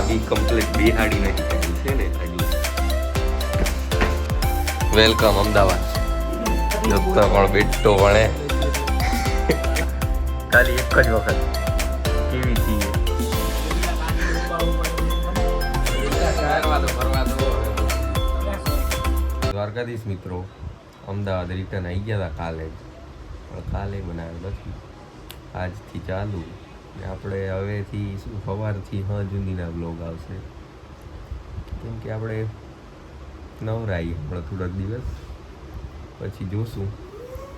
બી complete બિહાડી નથી કરી છે ને હજુ. વેલકમ અમદાવાદ. જતો પણ બેટો વણે ખાલી એક જ વખત કેવી થઈ દ્વારકાધીશ મિત્રો અમદાવાદ રિટર્ન આવી ગયા હતા કાલે જ, પણ કાલે બનાવ્યો નથી, આજથી ચાલુ ને આપણે હવેથી શું સવારથી જુદીના બ્લોગ આવશે, કેમ કે આપણે નવરાઈ હમણાં થોડાક દિવસ પછી જોશું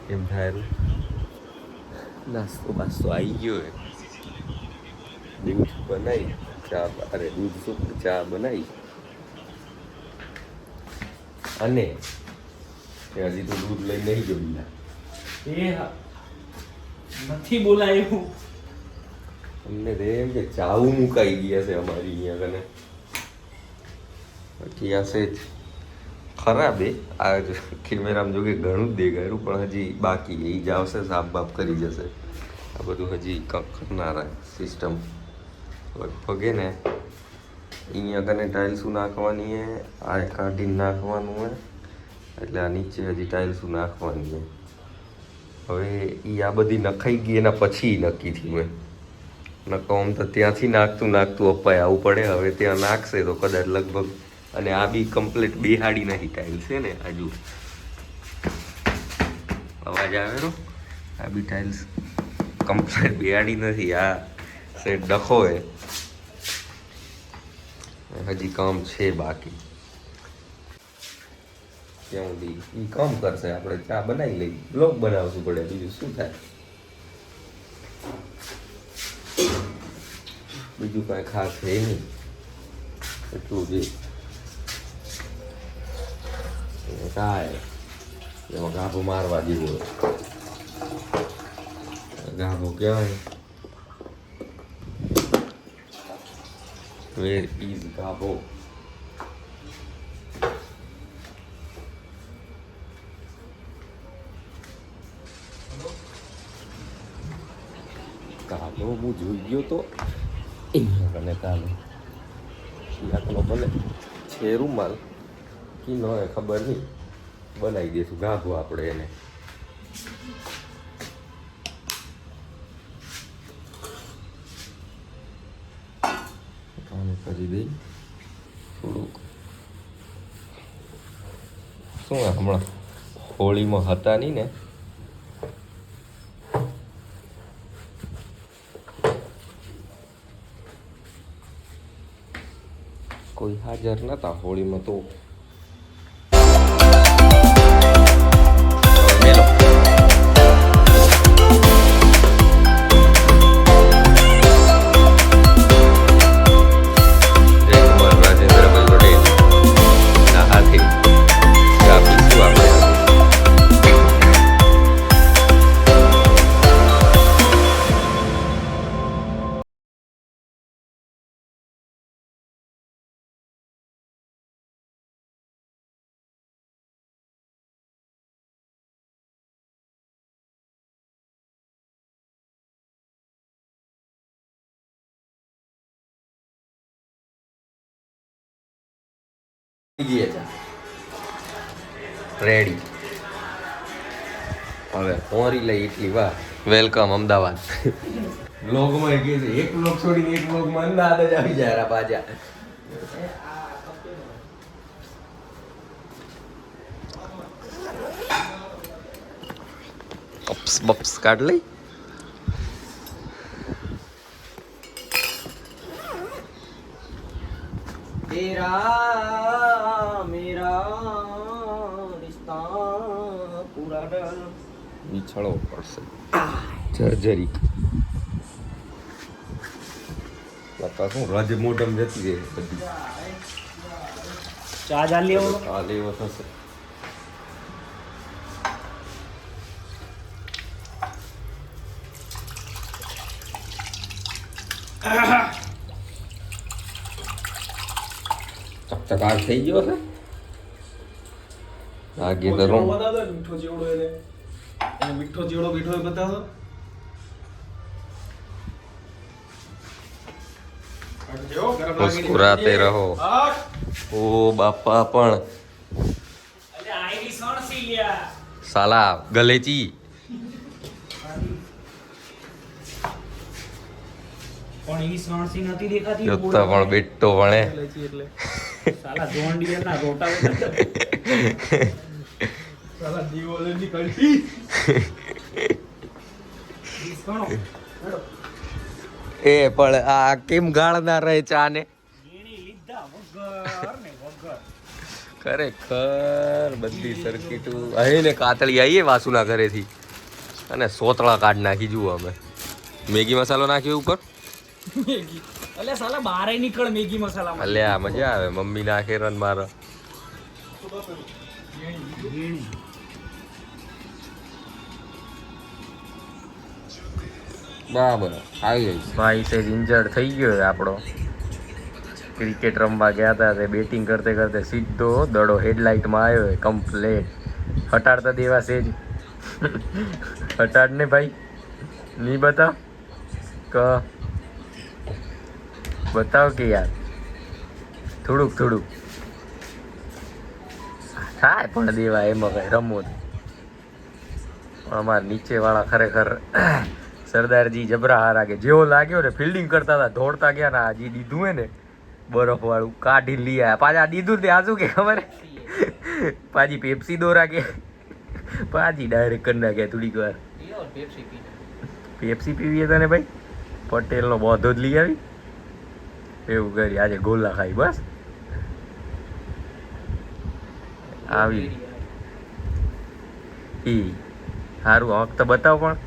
કેમ થાય. નાસ્તો બાસ્તો આવી ગયો હે, દૂધ બનાવી ચા, અરે દૂધ શું ચા બનાવી, અને હજી તો દૂધ લઈ નહીં ગયો બીજા નથી બોલાયું અમને તો એમ કે ચાવું મુકાઈ ગયા છે અમારી અહીંયા કને. બાકી આ સેજ ખરાબ એ આ કેમેરામાં જો કે ઘણું જ દેખાયું, પણ હજી બાકી એ જ આવશે, સાફ બાફ કરી જશે. આ બધું હજી કરનારા સિસ્ટમ લગભગ ને અહીંયા કને ટાઇલ્સું નાખવાની હે, આ કાઢીને નાખવાનું હોય, એટલે આ નીચે હજી ટાઇલ્સું નાખવાની છે. હવે એ આ બધી નખાઈ ગઈ એના પછી નક્કી થયું મેં નકો આમ તો ત્યાંથી નાખતું અપાય આવવું પડે. હવે ત્યાં નાખશે તો કદાચ લગભગ, અને આ બી કમ્પ્લીટ બિહાડી નથી ટાઇલ્સ છે ને હજુ. અવાજ આવેલો, આ બી ટાઇલ્સ કમ્પ્લીટ બિહાડી નથી, આ સેટ ડખો હે, હજી કામ છે બાકી. ત્યાં સુધી એ કામ કરશે, આપણે ચા બનાવી લઈ, બ્લોગ બનાવશું પડે, બીજું શું થાય. બીજું કાંઈ ખાસ છે નહીં, એટલું જ કાંઈ એમાં ગાભો મારવા જેવો ગાભો કહેવાય. Where is ગાભો? કાલો હું જોઈ ગયો તો અહીંયા કને કાલે આટલો ભલે છે રૂમાલ કી ન હોય ખબર નહીં, બનાવી દઈશું ગાભો આપણે એને. આને કરી દઈ થોડુંક. શું હમણાં હોળીમાં હતા નહીં ને, કોઈ હાજર નતા હોળીમાં તો. રેડી હવે પોરી લઈ એટલી વાર. વેલકમ અમદાવાદ. બ્લોગમાં કે છે એક બ્લોગ છોડીને એક બ્લોગમાં અંદાજ જ આવી જાય પાછા. અપ્સ બપ્સ કાઢ લઈ. तेरा मेरा रिश्ता पूरा વિછળો પડશે જર્જરી. લતા શું રજ મોઢમ જતી રહે બધી. ચા જા લેવો ચા લેવો થશે. ચકચકાટ થઈ ગયો છે. લાગે તો રૂમ મીઠો જેવડો એને મીઠો જેવડો મીઠો બતાવો. જો ગરમ લાગી મુસ્કુરાતે રહો. ઓ બાપા પણ અલે આઈડી સણસી લ્યા. સાલા ગલેચી. પણ ઈ સણસી નથી દેખાતી. જોતા પણ બેટો ભણે. એટલે સાલા જોન ડિયર ના રોટા સાલા દીવાલેની કલ્ટી ઈ સણો. એ પણ આ કેમ ગાળના રહે ચા ને ગીણી લીધા વગર ને વગર. ખરેખર બધી સર્કિટું અહીં ને કાતળી આવીએ વાસુના ઘરેથી અને સોતળા કાઢ નાખી જુઓ અમે. મેગી મસાલો નાખ્યો ઉપર. મેગી અલે સાલા બહાર નીકળ મેગી મસાલામાં. અલ્યા મજા આવે. મમ્મી નાખે રન મારો. ગીણી બરાબર આવી ગઈ. ભાઈ છે ઇન્જર્ડ થઈ ગયો આપણો. ક્રિકેટ રમવા ગયા હતા તે બેટિંગ કરતે કરતે સીધો દડો હેડલાઇટમાં આવ્યો કમ્પ્લેટ. હટાડતા દેવા છે જ. હટાડ ને ભાઈ. નહીં બતાવ ક બતાવ કે યાર થોડુંક થાય પણ દેવા એમાં કઈ રમો. અમારા નીચે વાળા ખરેખર સરદારજી જબરા હારા કે જેવો લાગ્યો ને ફિલ્ડિંગ કરતા હતા દોડતા ગયા ને હજી દીધું હે ને બરફ વાળું કાઢી લઈ આવ્યા. પાછા દીધું તે આ શું કે ખબર પાછી પેપ્સી દોરા કે પાછી ડાયરેક્ટ કરી નાખ્યા થોડીક વાર. પેપ્સી પીવી હતા ને ભાઈ પટેલનો બોધો જ લઈ આવી એવું કરી આજે ગોલા ખાઈ બસ આવી. ઈ સારું હક તો બતાવ પણ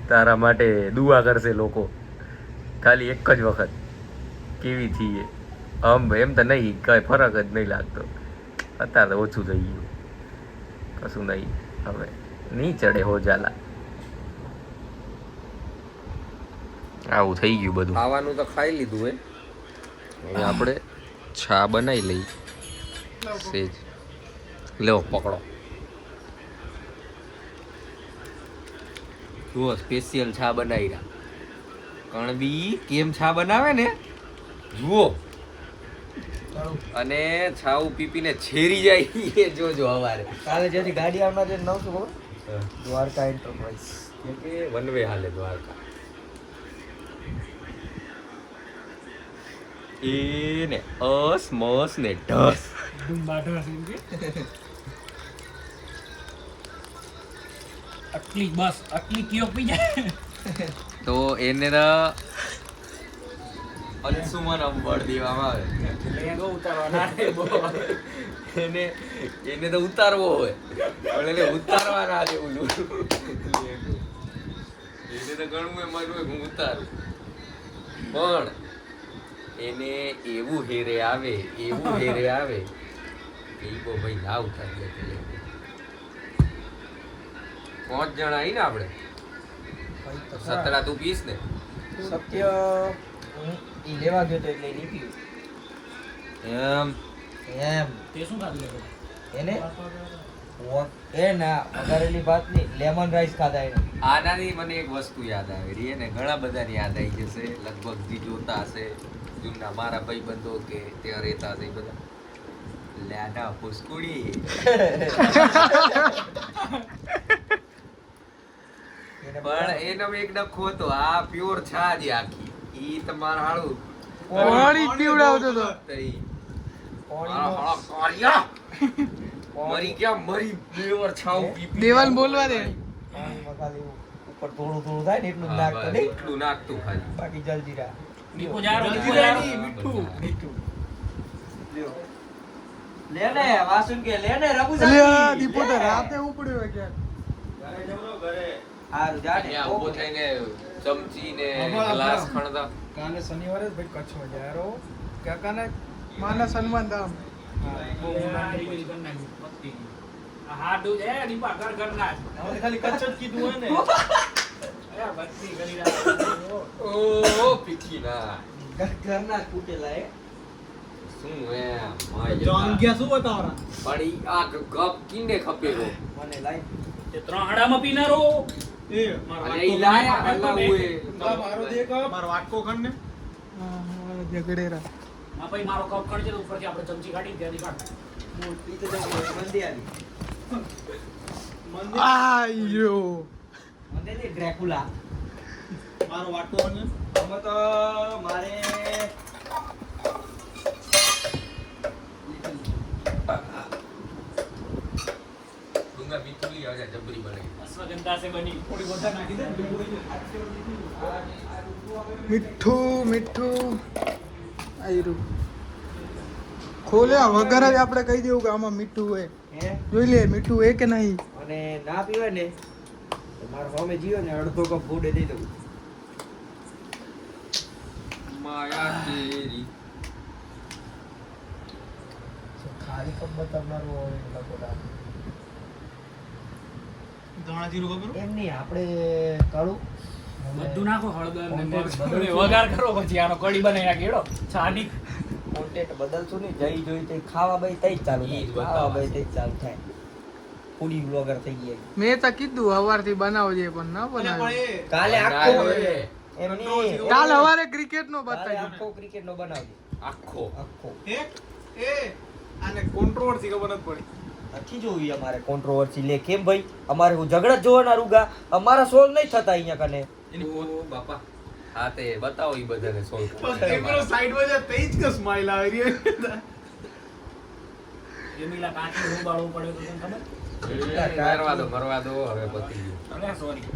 તારા માટે દુઆ કરશે લોકો ખાલી એક જ વખત કેવી થઈ એમ તો નહીં કઈ ફરક જ નહીં લાગતો. અત્યારે તો ઓછું થઈ ગયું કશું નહીં હવે નહીં ચડે હો जाला. આવું થઈ ગયું બધું. ખાવાનું તો ખાઈ લીધું હે. હવે આપણે છા બનાવી લઈ સેજ. લો પકડો. જુઓ સ્પેશિયલ છા બનાવી રહ્યા. કણબી કેમ છા બનાવે ને જુઓ. અને છાવ પીપીને છેરી જાય એ જોજો હવારે. કાલે જેથી ગાડી આવનાર છે નવ શું ખબર દ્વારકા એન્ટરપ્રાઇઝ કે વન વે હાલે દ્વારકા. એ ને અસ મસ ને ઢસ. આટલી બસ આટલી કયો પી જાય તો એને અંશુમન અંબળ દેવામાં આવે. લેગો ઉતારવાના રે બો. એને તો ઉતારવો હોય પણ એને ઉતારવા ના દે ઓલું. એને તો ઘણું એમ હોય હું ઉતારું પણ એને એવું હેરે આવે એ બહુ ભાઈ ના ઉતારી લે. 5 જણા આવી ને આપણે સતરા તું પીસ ને સત્ય ઈ લેવા ગયો તો એટલે નહીં પીવું એમ તે શું ખાધું લેગો એને એ ના વઘારેલી ભાત ની લેમન રાઈસ ખાધા એને. આનાથી મને એક વસ્તુ યાદ આવી રહી અને ઘણા બધાની યાદ આવી જશે લગભગ જે જોતા હશે જૂના મારા ભાઈબંધો કે ત્યાં રહેતા હશે એ બધા લાડા પુસ્કુડી. પણ એનો એક ડખો હતો આ પ્યોર છાજ આખી ઈ તમારા હાળું પાણી પીવડાવતો હતો. મરી ગયા મરી પ્યોર છાવ પી દેવાલ બોલવા દે. પાણીમાં ખાલી ઉપર થોડું થોડું થાય ને એટલું જ નાખતો નહીં એટલું નાખતું ખાલી. બાકી જલજીરા દીપો જારો મીઠું લે ને વાસુન કે લે ને અલ્યા રઘુજી દીપો તો રાતે ઉપડ્યો ક્યાં. હારું જા ને અહીંયા ઊભો થઈને ચમચી ને ગ્લાસ ખણતા. કાલે શનિવારે જ ભાઈ કચ્છમાં ગયા રો કાકાને માના સન્માન ધામ. હા દો એ દીપા ઘર ઘર ના હવે ખાલી કચ્છ જ કીધું હોય ને એ ભક્તિ કરી રહ્યા ઓ પીકી ના ઘરના જ ફૂટેલા એ શું એમ માય જોન ગયા શું બતાવરા. પણ ઈ આ ગપ કીને ખપે રો મને લાઈ તે 3 હાડામાં પીનારો એ અને ઈ લાયા હલા ઉએ મારો દેખ મારો વાટકો ખણ ને જગડેરા. આ ભાઈ મારો કપ કાઢજે તો ઉપરથી આપણે ચમચી કાઢી ત્યાંથી કાઢ. ઈ તો જગ્યાએ મંદી આવી. આયો મંદી ની ડ્રેકુલા. મારો વાટકો અને આમાં તો મારે ડુંગા મીઠું આવે જબરી બને અશ્વગંધા સે બની થોડી વધારે નાખી દે. મીઠું મીઠું આયરું ખોલ્યા વગર જ આપણે કહી દેવું કે આમાં મીઠું હોય. હે જોઈ લે મીઠું હોય કે નહીં. અને ના પીવે ને તો મારા સામે જીવે ને અડધો કપ ફૂડે દઈ દઉં. માયા તેરી ખાલી કપ બતાવનારું હોય લખોટા. ધાણા જીરું ખબર એમ નહીં આપણે કાળું બધું નાખો હળદર ને બધું મરચ બધું. ને વઘાર કરો પછી આનો કઢી બનાવી નાખી હેડો છાડી. કોન્ટેન્ટ બદલશું નહીં. જઈ જોઈ તે ખાવા બઈ તઈ જ ચાલુ ઈ જ થાય. ખાવા બતાવવા બઈ તઈ જ ચાલુ થાય. ફૂડી બ્લોગર થઈ ગયા. મેં તો કીધું સવારથી બનાવજે પણ ના બનાવ્યું. કાલે આખો એમ નહીં. કાલ સવારે ક્રિકેટ નો કાલે બતાવ્યું. આખો ક્રિકેટ નો બનાવજે. આખો આખો આને કોન્ટ્રોવર્સી ખબર નથી પડી. નથી જોવી અમારે કોન્ટ્રોવર્સી લે. કેમ ભાઈ અમારે હું ઝઘડા જ જોવાના રૂગા. અમારા સોલ્વ નહીં થતા અહીંયા કને. ઓ બાપા હા તે બતાવો ઈ બધાને સોલ્વ કેમેરો સાઈડમાં જાય તેજ કે સ્માઈલ આવી રહી જમીલા કાંચી ઉબાળવું પડે તો તને ખબર? મરવા દો હવે પતી ગયું અરે સોરી.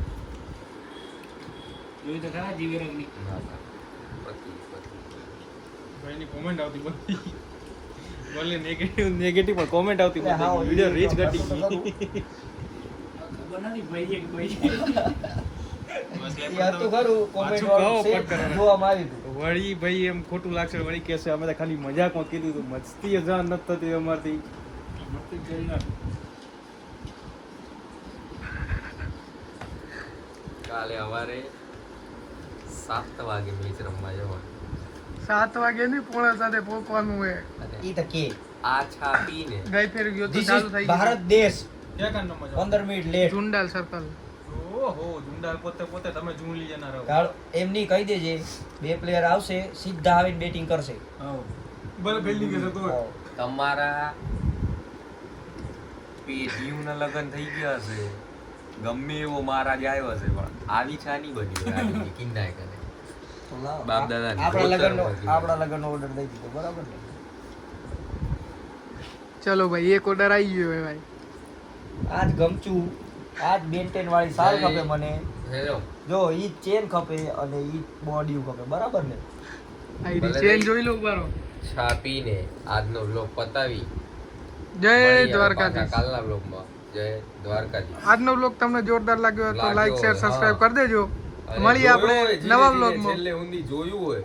જોઈ તો ખરા જીવી રંગની. ના, ના. પતી ગયું. ભાઈની કોમેન્ટ આવતી બધી બોલે નેગેટિવ પણ કોમેન્ટ આવતી એટલે હા, બધી વિડિયો રીચ ઘટી તો ગઈ ખબર નથી ભાઈ કે ભાઈ બસ એ હતું ખરું કોમેન્ટ પાછું કહો, વાળું કટ કરવાનું. જોવામાં આવ્યું હતું. વળી ભાઈ એમ ખોટું લાગશે વળી કહેશે અમે તો ખાલી મજાકમાં કીધું હતું મસ્તી જાણ નથી થતી અમારથી મસ્તી કરી નાખ. કાલે સવારે 7 વાગે મેચ રમવા જવાનું 7 વાગે નહીં 6:30 પોકવાનું હોય. અને ઈ તો કે આ છા પીને ગઈ ફેર ગયો તો This ચાલુ is થઈ ભારત ગયું. દેશ ક્યાં કાંડનો મજા 15 મિનિટ લેટ. ચુંડાલ સર્કલ. ઓહો જુંડાલ પોતે તમે જુંલી જના રહો કાળ એમની કહી દેજે 2 પ્લેયર આવશે સીધા આવીને બેટિંગ કરશે. બરાબર ફિલ્ડિંગ છે તો તમારા પેટીયુના લગન થઈ ગયા હશે ગમે એવો મહારાજ આવ્યો હશે પણ આવી છા નહીં બની હોય આવી કિન્નાય કરે બાપ દાદાની આપણા લગનનો ઓર્ડર દઈ દીધો બરાબર ને. ચલો ભાઈ એક ઓર્ડર આવી ગયો ભાઈ. આજ ગમચું આજ બેન્ટેન વાળી સાલ ખપે મને. હેલો જો ઈ ચેન ખપે અને ઈ બોડીયું ખપે બરાબર ને. આઈ ભલે ચેન ભાઈ. જોઈ લો બારો. છા પીને આજનો વ્લોગ પતાવી જય મળીએ પાછા દ્વારકાધીશ. કાલના વ્લોગમાં જય દ્વારકાધીશ આજનો વ્લોગ તમને જોરદાર લાગ્યો હોય તો લાગ્યો લાઈક શેર હોય, સબસ્ક્રાઇબ હા. કરી દેજો. અને મળીએ જોયું આપણે હોય, નવા જીને વ્લોગમાં. છેલ્લે ઊંધી જોયું હોય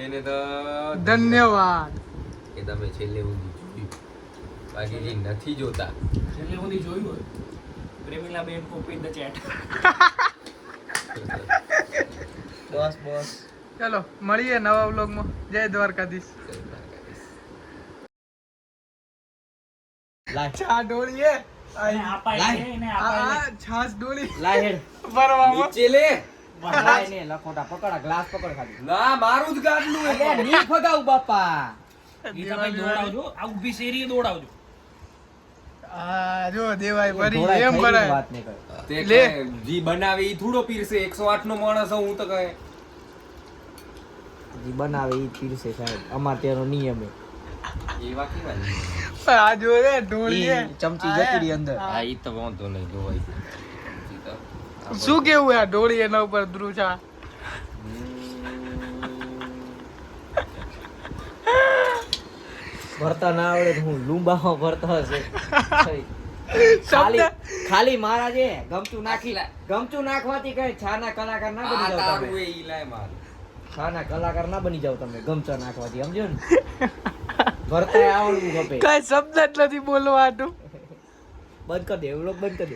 એને તો ધન્યવાદ. કે તમે છેલ્લે ઊંધી જોયું બાકી જે નથી જોતા છેલ્લે સુધી જોયું હોય પ્રેમીલા બેન કોપી ધ ચેટ. બસ ચલો મળીએ નવા વ્લોગમાં. જય દ્વારકાધીશ. જય દ્વારકાધીશ. લાય છા ડોળીએ એને આપાય છે, એને આપાય આ છાસ ડોળી લાય હેડ ભરવામાં. નીચે લે લાય ને લખોટા પકડા ગ્લાસ પકડ ખાલી. ના મારું જ ગાડલું અરે ની ફગાવ બાપા. ઈ તમે દોડાવજો આ ઊભી શેરીએ દોડાવજો. આ જો દેવાય ભરી ઢોળાય એમ થઈ ગઈ ભરાય. વાત નહીં કરે. તે લે. કહે, જી બનાવે ઈ થોડો પીરસે 108 નો માણસ હું તો કહે જી બનાવે ઈ પીરસે સાહેબ અમાર તેનો નિયમ હે. એવા કેવા છે? આ જો રે ડોળીએ ઈ ચમચી જતી રહી અંદર. હા ઈ તો વાંધો નહીં જોવાય ઈ તો શું કેવું આ ડોળી એના ઉપર ધ્રુજા. ભરતા ના આવડે તો હું લૂંબામાં ભરતો હશે. ખાલી શબ્દ ખાલી મારા જે ગમચું નાખવાથી કઈ છાના કલાકાર ના બની આ જાવ તારું તમે. એ ઈ લાય માર છાના કલાકાર ના બની જાવ તમે ગમચા નાખવાથી સમજો ને. ભરતા આવડવું ખપે. કઈ શબ્દ જ નથી બોલવા આટું. બંધ કર દે વ્લોગ બંધ કર દે.